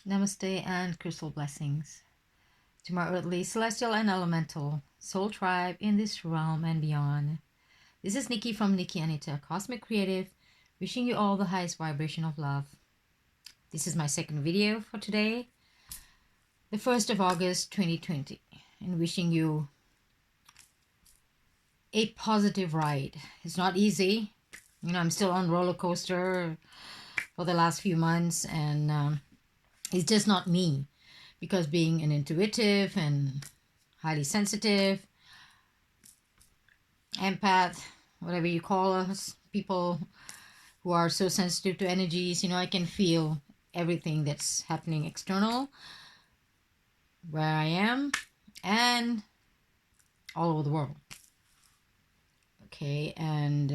Namaste and crystal blessings to my earthly, celestial, and elemental soul tribe in this realm and beyond. This is Nikki from Nikki Anita, Cosmic Creative, wishing you all the highest vibration of love. This is my second video for today, the 1st of August 2020, and wishing you a positive ride. It's not easy. I'm still on roller coaster for the last few months, and it's just not me. Because being an intuitive and highly sensitive, empath, whatever you call us, people who are so sensitive to energies, I can feel everything that's happening external, where I am, and all over the world. Okay, and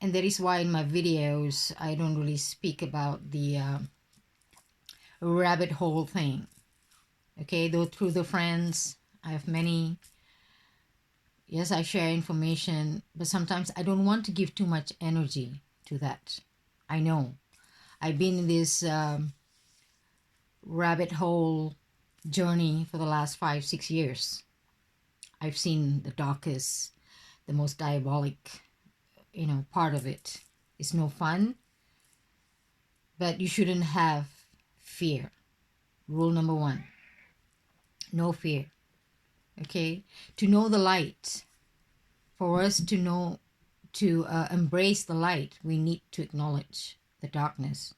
that is why in my videos I don't really speak about the rabbit hole thing. Okay, though through the friends, I have many. Yes, I share information, but sometimes I don't want to give too much energy to that. I know. I've been in this rabbit hole journey for the last 5-6 years. I've seen the darkest, the most diabolic, part of it. It's no fun, but you shouldn't have fear. Rule number 1, no fear. Okay, to know the light, for us to know, to embrace the light, we need to acknowledge the darkness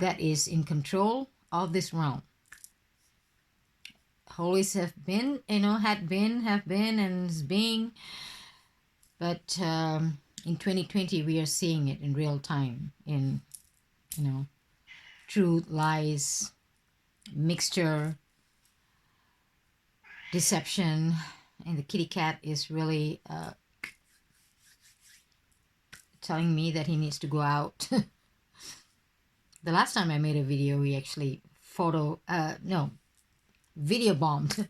that is in control of this realm. Always have been, have been, and is being. But in 2020, we are seeing it in real time in, truth, lies, mixture, deception, and the kitty cat is really telling me that he needs to go out. The last time I made a video, he actually video bombed.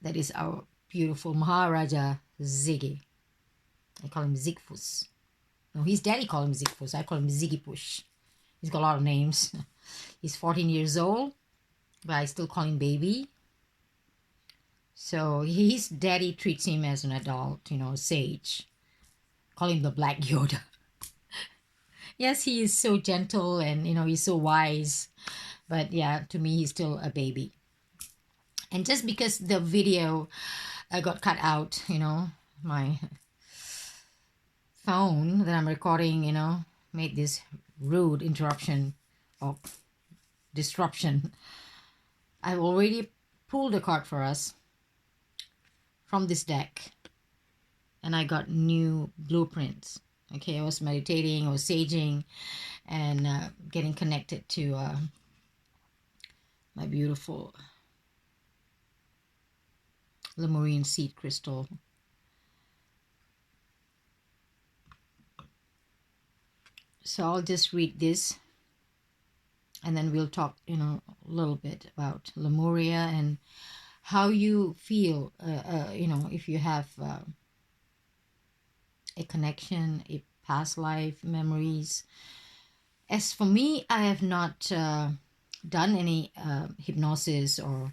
That is our beautiful Maharaja Ziggy. I call him Zigfus. No, his daddy called him Zigfus. I call him Ziggy Push. He's got a lot of names. He's 14 years old, but I still call him baby. So his daddy treats him as an adult, sage. Call him the Black Yoda. Yes, he is so gentle and, he's so wise. But yeah, to me, he's still a baby. And just because the video got cut out, my phone that I'm recording, made this rude interruption or disruption. I've already pulled a card for us from this deck, and I got new blueprints. Okay, I was meditating, I was saging, and getting connected to my beautiful Lemurian seed crystal. So I'll just read this, and then we'll talk, a little bit about Lemuria and how you feel, if you have a connection, a past life memories. As for me, I have not done any hypnosis or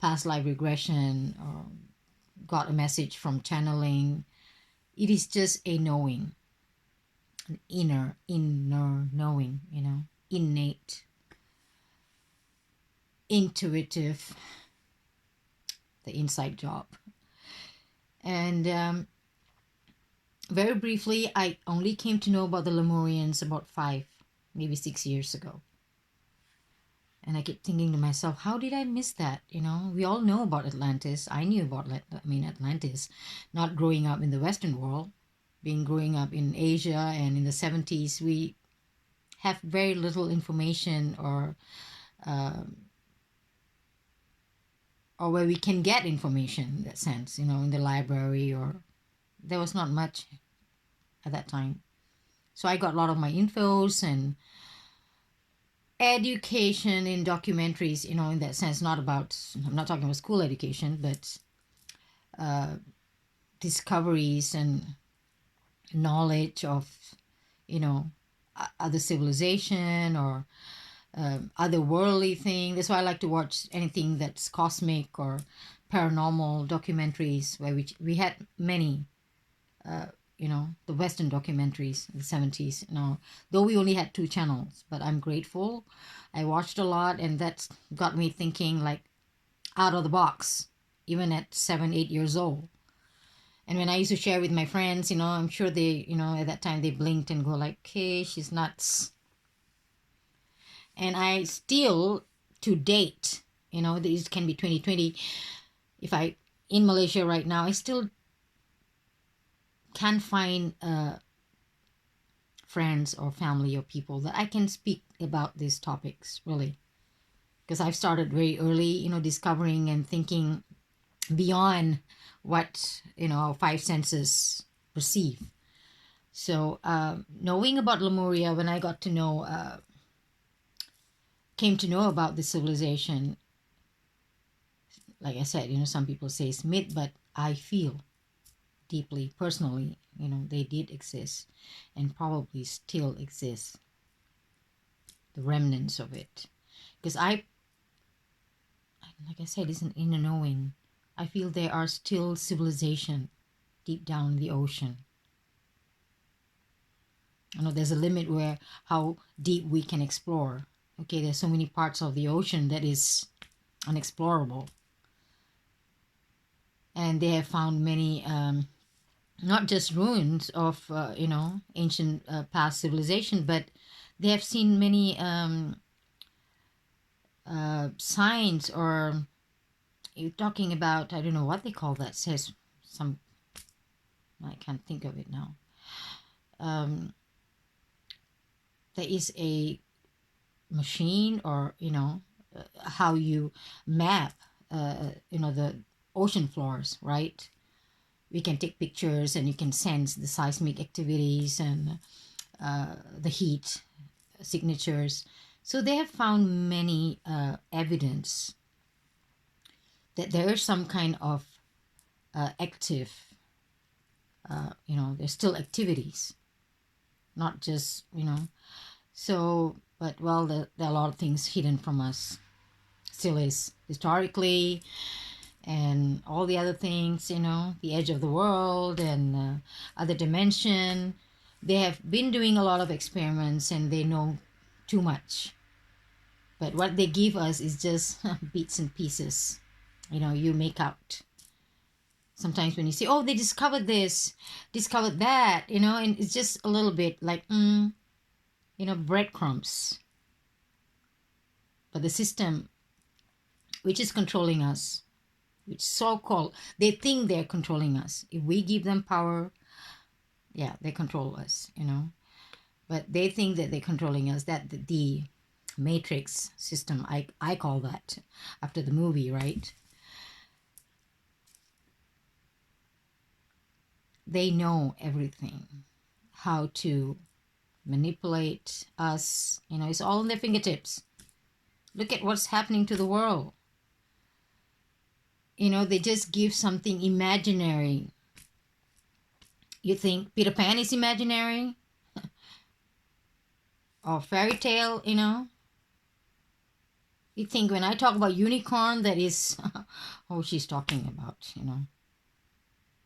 past life regression or got a message from channeling. It is just a knowing, an inner knowing, innate, intuitive, the inside job. And very briefly, I only came to know about the Lemurians about 5, maybe 6 years ago. And I keep thinking to myself, how did I miss that? We all know about Atlantis. I knew about Atlantis, not growing up in the Western world, growing up in Asia, and in the 70s, we have very little information or where we can get information in that sense, in the library, or there was not much at that time. So I got a lot of my infos and education in documentaries, in that sense, I'm not talking about school education, but discoveries and knowledge of, other civilization or otherworldly thing. That's why I like to watch anything that's cosmic or paranormal documentaries, where we had many, the Western documentaries in the 70s. Though we only had two channels, but I'm grateful. I watched a lot, and that's got me thinking like out of the box, even at 7, 8 years old. And when I used to share with my friends, I'm sure they, at that time they blinked and go like, okay, she's nuts. And I still, to date, this can be 2020, if I, in Malaysia right now, I still can't find friends or family or people that I can speak about these topics, really. Because I've started very early, discovering and thinking beyond what, our five senses perceive. So knowing about Lemuria, when I got to know, came to know about this civilization, like I said, some people say it's myth, but I feel deeply, personally, they did exist and probably still exist. The remnants of it. Because like I said, it's an inner knowing. I feel there are still civilization deep down in the ocean. There's a limit where how deep we can explore. Okay, there's so many parts of the ocean that is unexplorable. And they have found many, not just ruins of, ancient past civilization, but they have seen many signs, or you're talking about, I don't know what they call that, says some, I can't think of it now. There is a machine, or how you map the ocean floors, right? We can take pictures and you can sense the seismic activities and the heat signatures. So they have found many evidence that there is some kind of active, there's still activities, not just, so, but well, there are a lot of things hidden from us, still is, historically, and all the other things, the edge of the world and other dimension. They have been doing a lot of experiments and they know too much. But what they give us is just bits and pieces. You make out. Sometimes when you say, oh, they discovered this, discovered that, and it's just a little bit like, breadcrumbs. But the system which is controlling us, which so-called, they think they're controlling us. If we give them power, yeah, they control us, But they think that they're controlling us, that the matrix system, I call that, after the movie, right? They know everything, how to manipulate us, it's all in their fingertips. Look at what's happening to the world. They just give something imaginary. You think Peter Pan is imaginary? Or fairy tale, You think when I talk about unicorn, that is, oh, she's talking about,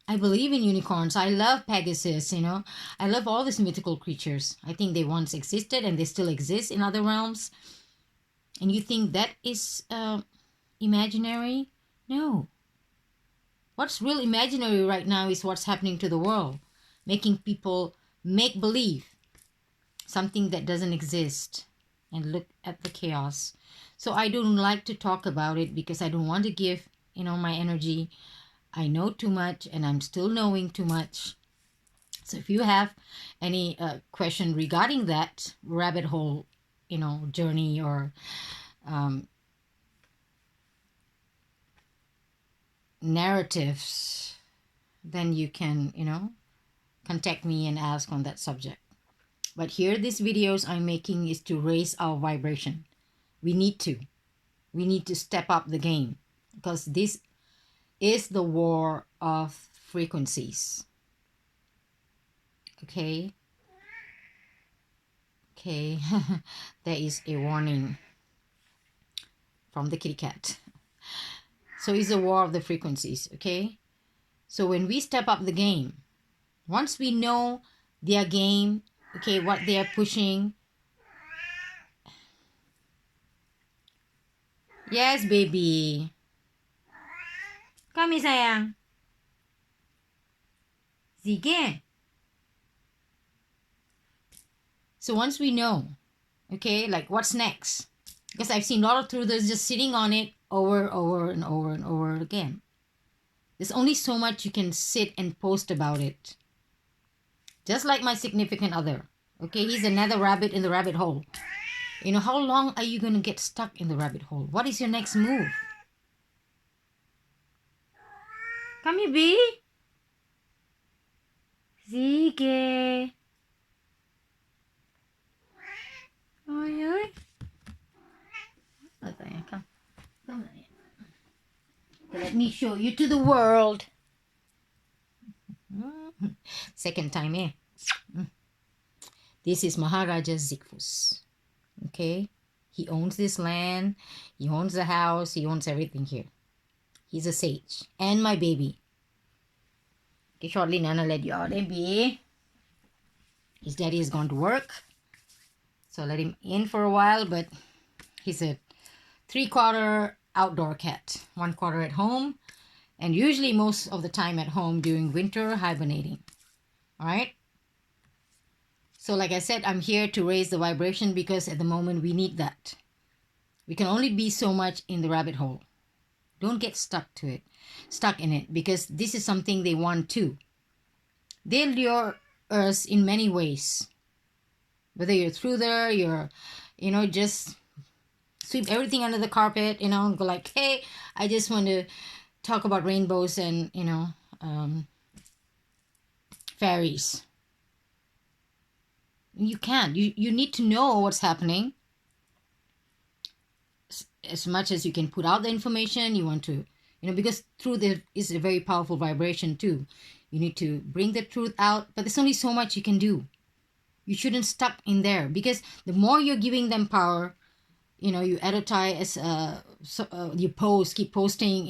I believe in unicorns. I love Pegasus, I love all these mythical creatures. I think they once existed and they still exist in other realms. And you think that is imaginary? No. What's real imaginary right now is what's happening to the world, making people make believe something that doesn't exist, and look at the chaos. So I don't like to talk about it because I don't want to give, my energy. I know too much and I'm still knowing too much. So if you have any question regarding that rabbit hole, journey, or narratives, then you can, contact me and ask on that subject. But here, these videos I'm making is to raise our vibration. We need to step up the game, because this is the war of frequencies. Okay? Okay, there is a warning from the kitty cat. So it's a war of the frequencies, okay? So when we step up the game, once we know their game, okay, what they are pushing. Yes, baby. Kami sayang. Sige. So once we know, okay, like what's next? Because I've seen a lot of truthers just sitting on it over and over again. There's only so much you can sit and post about it. Just like my significant other. Okay, he's another rabbit in the rabbit hole. You know, how long are you going to get stuck in the rabbit hole? What is your next move? Kami, B? Sige. Oy, oy. Come. Come on. Let me show you to the world. Second time, eh? This is Maharaja Zikfus. Okay? He owns this land. He owns the house. He owns everything here. He's a sage. And my baby. Okay, shortly, Nana let you out, baby. His daddy has gone to work. So let him in for a while, but he's a 3/4 outdoor cat. 1/4 at home. And usually most of the time at home during winter, hibernating. All right? So like I said, I'm here to raise the vibration because at the moment we need that. We can only be so much in the rabbit hole. Don't get stuck in it, because this is something they want too. They lure us in many ways. Whether you're through there, you're, just sweep everything under the carpet, and go like, hey, I just want to talk about rainbows and, fairies. You can't. You need to know what's happening. As much as you can put out the information, you want to, because truth is a very powerful vibration too. You need to bring the truth out, but there's only so much you can do. You shouldn't stuck in there, because the more you're giving them power, you advertise, you post, keep posting,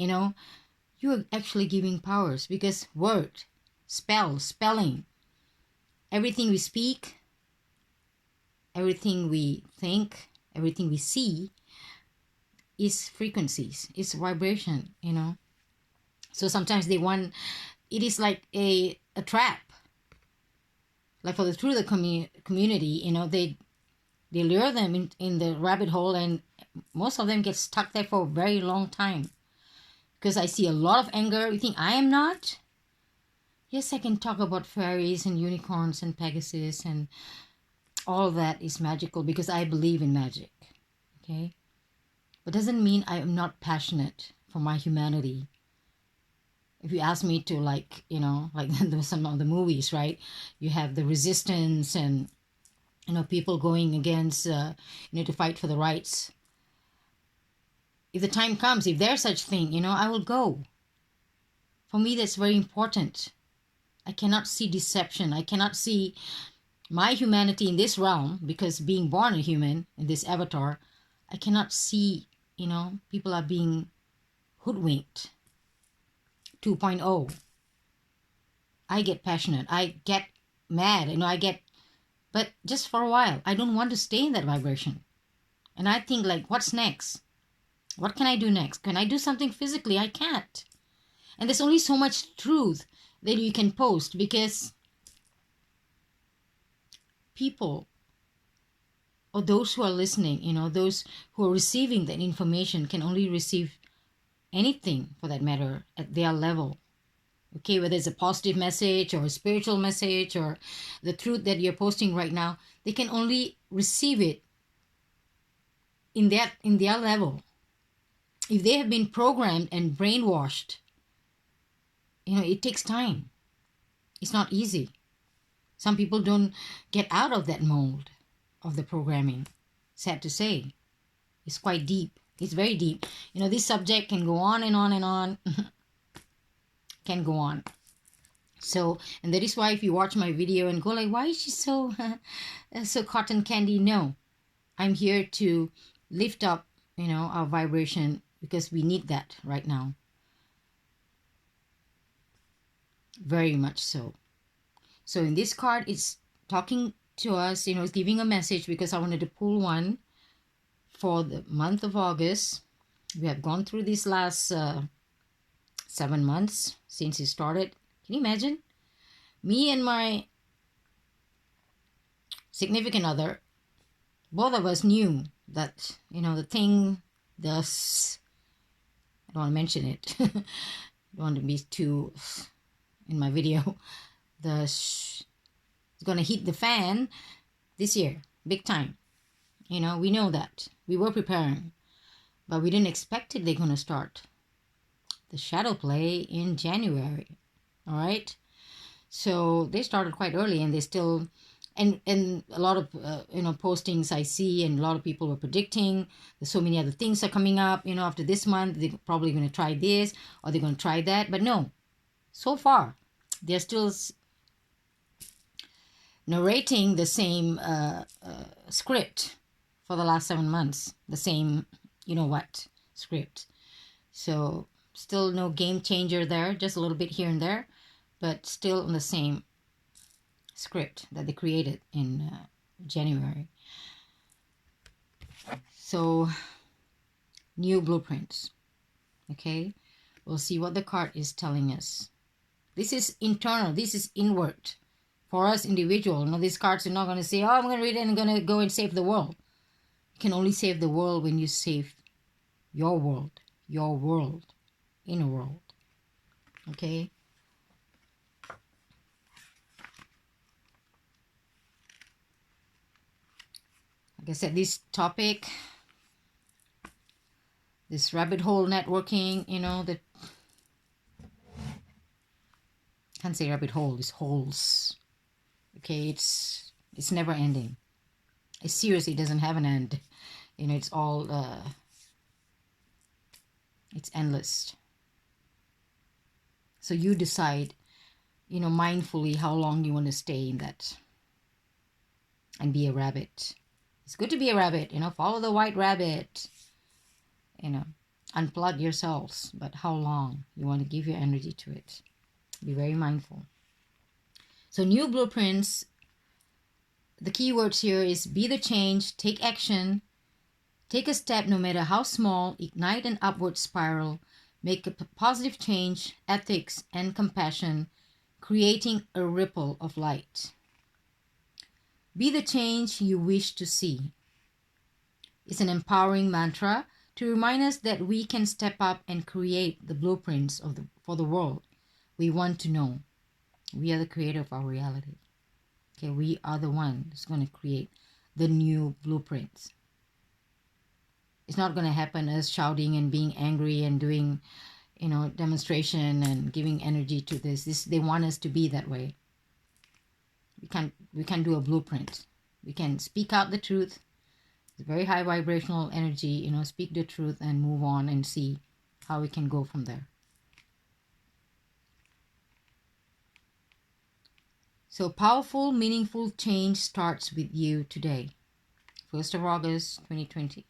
you're actually giving powers, because word, spelling, everything we speak, everything we think, everything we see is frequencies, it's vibration, So sometimes it is like a trap. Like through the community, they lure them in the rabbit hole, and most of them get stuck there for a very long time. Because I see a lot of anger. You think I am not? Yes, I can talk about fairies and unicorns and Pegasus, and all that is magical because I believe in magic. Okay? But doesn't mean I am not passionate for my humanity. If you ask me to, like some of the movies, right? You have the resistance and, people going against, to fight for the rights. If the time comes, if there's such thing, I will go. For me, that's very important. I cannot see deception. I cannot see my humanity in this realm, because being born a human in this avatar, I cannot see, people are being hoodwinked. 2.0. I get passionate. I get mad. But just for a while. I don't want to stay in that vibration. And I think, like, what's next? What can I do next? Can I do something physically? I can't. And there's only so much truth that you can post, because people, or those who are listening, those who are receiving that information can only receive anything, for that matter, at their level. Okay, whether it's a positive message or a spiritual message or the truth that you're posting right now, they can only receive it in their level. If they have been programmed and brainwashed, it takes time. It's not easy. Some people don't get out of that mold of the programming. Sad to say. It's quite deep. It's very deep. This subject can go on and on and on. Can go on. So, and that is why if you watch my video and go like, why is she so so cotton candy? No, I'm here to lift up, our vibration, because we need that right now. Very much so. So in this card, it's talking to us, it's giving a message, because I wanted to pull one for the month of August. We have gone through these last 7 months since it started. Can you imagine? Me and my significant other, both of us knew that, the thing, I don't want to mention it. I don't want to be too in my video. It's going to hit the fan this year, big time. We know that. We were preparing, but we didn't expect it. They're going to start the shadow play in January. All right. So they started quite early, and they still, and a lot of postings I see, and a lot of people were predicting there's so many other things are coming up. After this month, they're probably going to try this, or they're going to try that. But no, so far they're still narrating the same script for the last 7 months, the same script. So still no game changer there, just a little bit here and there, but still on the same script that they created in January. So new blueprints. Okay, we'll see what the card is telling us. This is internal, this is inward for us individual. These cards are not going to say, oh, I'm going to read it and I'm going to go and save the world. You can only save the world when you save your world, inner world. Okay. Like I said, this topic, this rabbit hole networking, that can't say rabbit hole, it's holes. Okay, it's never ending. It seriously doesn't have an end. It's all it's endless. So you decide, mindfully how long you want to stay in that and be a rabbit. It's good to be a rabbit, follow the white rabbit, unplug yourselves, but how long you want to give your energy to it. Be very mindful. So new blueprints, the keywords here is be the change, take action, take a step no matter how small, ignite an upward spiral, make a positive change, ethics and compassion, creating a ripple of light. Be the change you wish to see. It's an empowering mantra to remind us that we can step up and create the blueprints for the world we want to know. We are the creator of our reality. Okay, we are the one that's going to create the new blueprints. It's not going to happen as shouting and being angry and doing, demonstration and giving energy to this. They want us to be that way. We can do a blueprint. We can speak out the truth. It's very high vibrational energy, speak the truth and move on and see how we can go from there. So powerful, meaningful change starts with you today. 1st of August, 2020.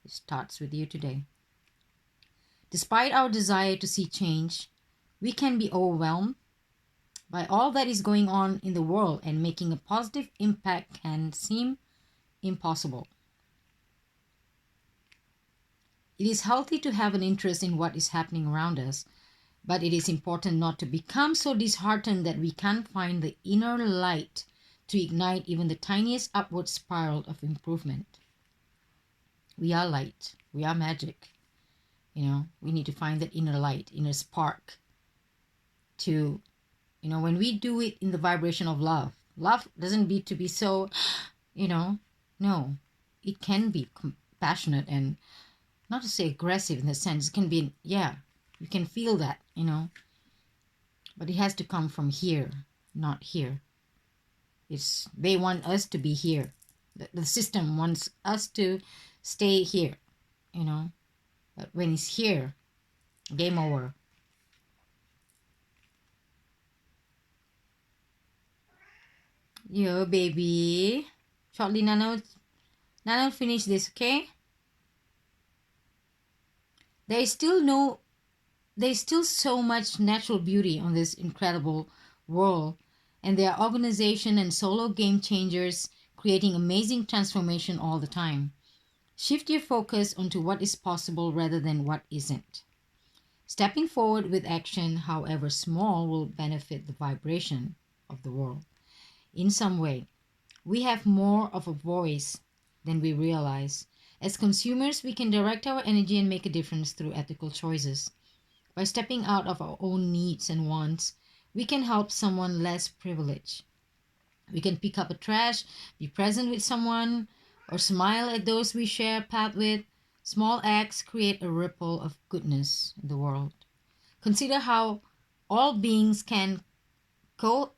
It starts with you today. Despite our desire to see change, we can be overwhelmed by all that is going on in the world, and making a positive impact can seem impossible. It is healthy to have an interest in what is happening around us, but it is important not to become so disheartened that we can't find the inner light to ignite even the tiniest upward spiral of improvement. We are light. We are magic. We need to find that inner light, inner spark to, when we do it in the vibration of love. Love doesn't need to be so, no. It can be compassionate and not to say aggressive in the sense. It can be, you can feel that, but it has to come from here, not here. They want us to be here. The system wants us to stay here, but when it's here, game over. Yo, baby. Shortly, Nana will finish this, okay? There is still no There's still so much natural beauty on this incredible world, and there are organization and solo game changers creating amazing transformation all the time. Shift your focus onto what is possible rather than what isn't. Stepping forward with action, however small, will benefit the vibration of the world in some way. We have more of a voice than we realize. As consumers, we can direct our energy and make a difference through ethical choices. By stepping out of our own needs and wants, we can help someone less privileged. We can pick up a trash, be present with someone, or smile at those we share a path with. Small acts create a ripple of goodness in the world. Consider how all beings can co-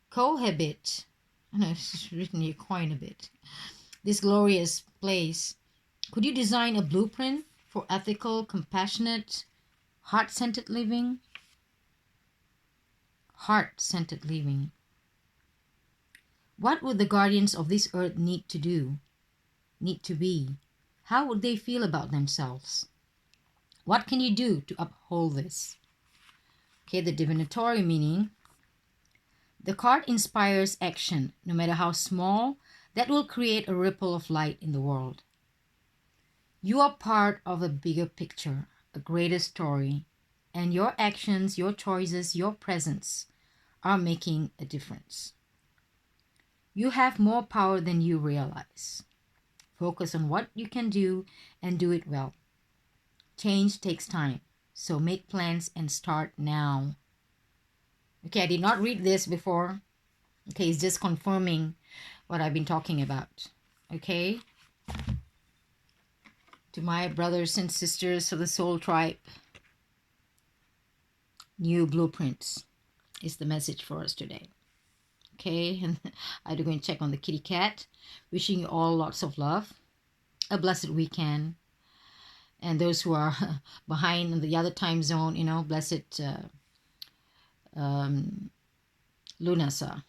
cohabit. I know it's written here coin a bit. This glorious place. Could you design a blueprint for ethical, compassionate, heart-centered living? Heart-centered living. What would the guardians of this earth need to do? Need to be? How would they feel about themselves? What can you do to uphold this? Okay, the divinatory meaning. The card inspires action, no matter how small, that will create a ripple of light in the world. You are part of a bigger picture, a greater story, and your actions, your choices, your presence are making a difference. You have more power than you realize. Focus on what you can do and do it well. Change takes time, so make plans and start now. Okay, I did not read this before. Okay, it's just confirming what I've been talking about. Okay, to my brothers and sisters of the soul tribe, new blueprints is the message for us today. Okay, and I'm going to check on the kitty cat. Wishing you all lots of love, a blessed weekend, and those who are behind in the other time zone, blessed Lunasa.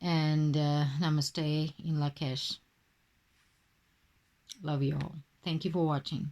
And namaste in Lakesh. Love you all. Thank you for watching.